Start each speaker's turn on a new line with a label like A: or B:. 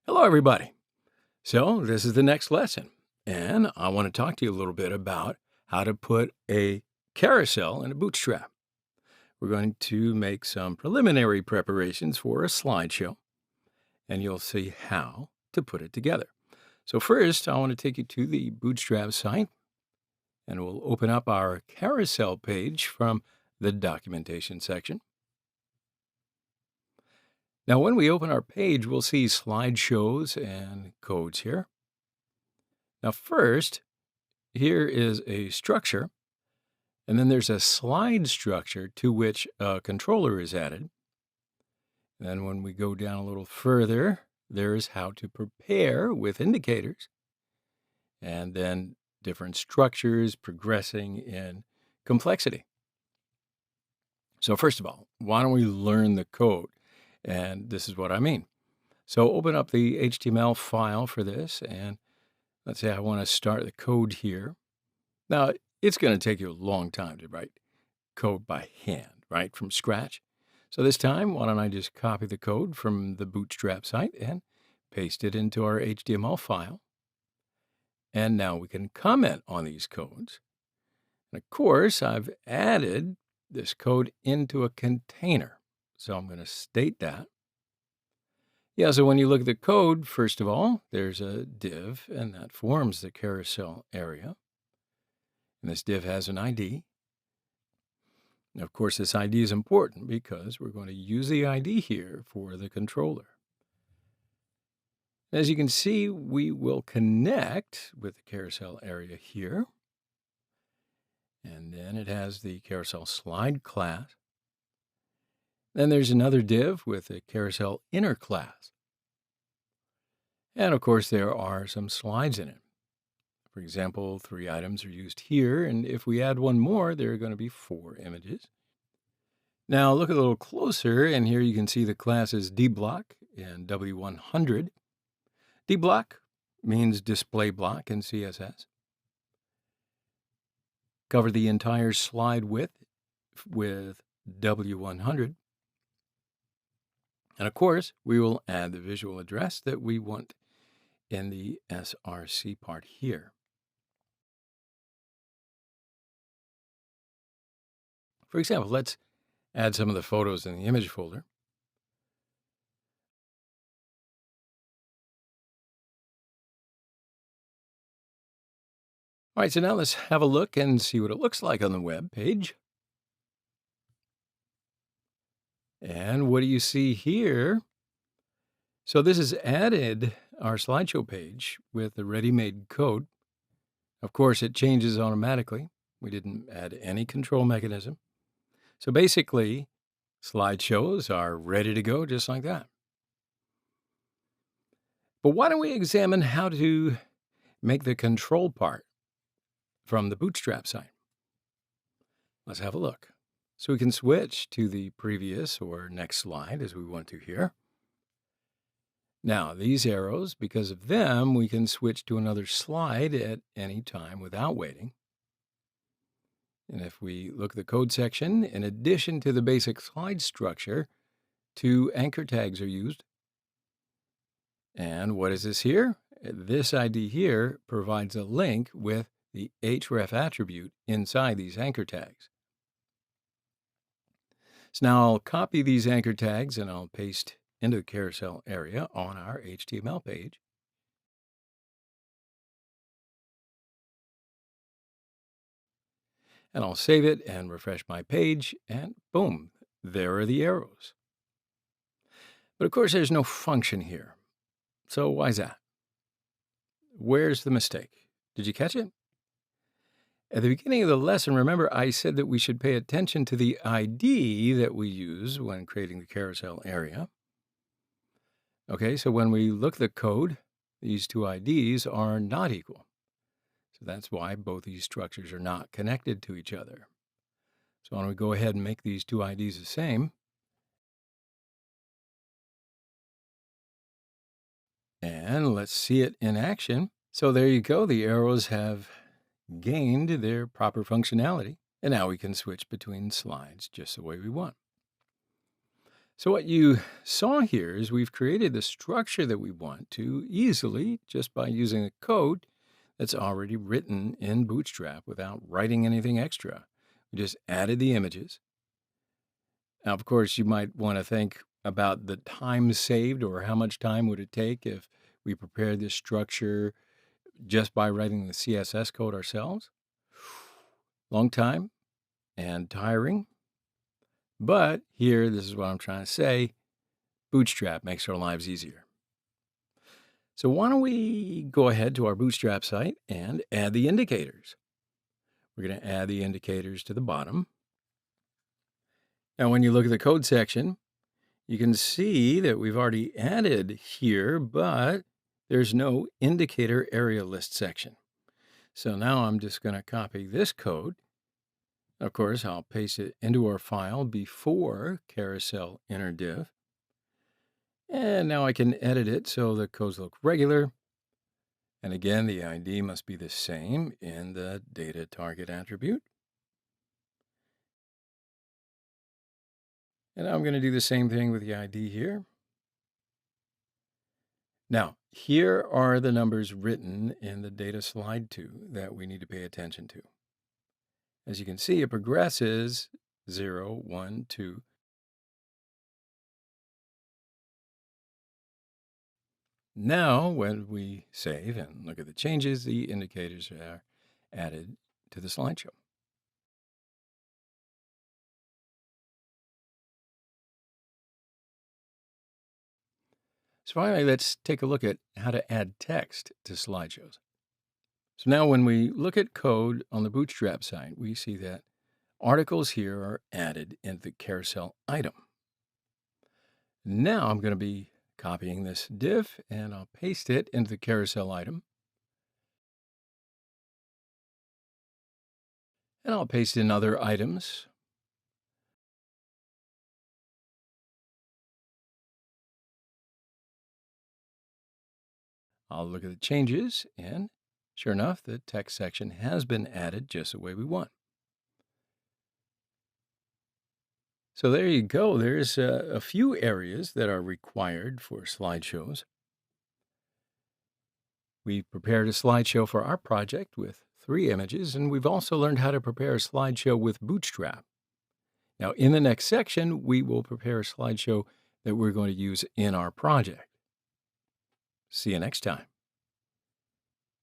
A: Hello, everybody. So, this is the next lesson, and I want to talk to you a little bit about how to put a carousel in a Bootstrap. We're going to make some preliminary preparations for a slideshow, and you'll see how to put it together. So, first, I want to take you to the Bootstrap site, and we'll open up our carousel page from the documentation section. Now, when we open our page, we'll see slideshows and codes here. Now, first, here is a structure, and then there's a slide structure to which a controller is added. Then when we go down a little further, there's how to prepare with indicators, and then different structures progressing in complexity. So first of all, why don't we learn the code? And this is what I mean. So open up the HTML file for this, and let's say I want to start the code here. Now, it's going to take you a long time to write code by hand, right, from scratch. So this time, why don't I just copy the code from the Bootstrap site and paste it into our HTML file. And now we can comment on these codes. And of course, I've added this code into a container. So I'm going to state that. Yeah, so when you look at the code, first of all, there's a div, and that forms the carousel area. And this div has an ID. And of course, this ID is important because we're going to use the ID here for the controller. As you can see, we will connect with the carousel area here. And then it has the carousel slide class. Then there's another div with a carousel inner class. And of course, there are some slides in it. For example, 3 items are used here, and if we add one more, there are going to be 4 images. Now look a little closer, and here you can see the classes dBlock and W100. dBlock means display block in CSS. Cover the entire slide width with W100. And of course, we will add the visual address that we want in the SRC part here. For example, let's add some of the photos in the image folder. All right, so now let's have a look and see what it looks like on the web page. And what do you see here? So this has added our slideshow page with the ready-made code. Of course, it changes automatically. We didn't add any control mechanism. So basically, slideshows are ready to go just like that. But why don't we examine how to make the control part from the Bootstrap site? Let's have a look. So we can switch to the previous or next slide as we want to here. Now, these arrows, because of them, we can switch to another slide at any time without waiting. And if we look at the code section, in addition to the basic slide structure, 2 anchor tags are used. And what is this here? This ID here provides a link with the href attribute inside these anchor tags. So now I'll copy these anchor tags and I'll paste into the carousel area on our HTML page. And I'll save it and refresh my page, and boom, there are the arrows. But of course, there's no function here. So why is that? Where's the mistake? Did you catch it? At the beginning of the lesson, remember I said that we should pay attention to the ID that we use when creating the carousel area. Okay, so when we look at the code, these 2 IDs are not equal. So that's why both these structures are not connected to each other. So why don't we go ahead and make these 2 IDs the same. And let's see it in action. So there you go. The arrows have gained their proper functionality. And now we can switch between slides just the way we want. So what you saw here is we've created the structure that we want to easily just by using a code that's already written in Bootstrap without writing anything extra. We just added the images. Now, of course, you might want to think about the time saved or how much time would it take if we prepared this structure just by writing the CSS code ourselves. Long time and tiring. But here, this is what I'm trying to say, Bootstrap makes our lives easier. So why don't we go ahead to our Bootstrap site and add the indicators. We're going to add the indicators to the bottom. Now, when you look at the code section, you can see that we've already added here, but there's no indicator area list section. So now I'm just going to copy this code. Of course, I'll paste it into our file before carousel inner div. And now I can edit it so the codes look regular. And again, the ID must be the same in the data target attribute. And I'm going to do the same thing with the ID here. Now, here are the numbers written in the data slide to that we need to pay attention to. As you can see, it progresses 0, 1, 2. Now, when we save and look at the changes, the indicators are added to the slideshow. So finally, let's take a look at how to add text to slideshows. So now when we look at code on the Bootstrap site, we see that articles here are added into the carousel item. Now I'm going to be copying this div and I'll paste it into the carousel item. And I'll paste in other items. I'll look at the changes and sure enough, the text section has been added just the way we want. So there you go. There's a few areas that are required for slideshows. We've prepared a slideshow for our project with 3 images, and we've also learned how to prepare a slideshow with Bootstrap. Now, in the next section, we will prepare a slideshow that we're going to use in our project. See you next time.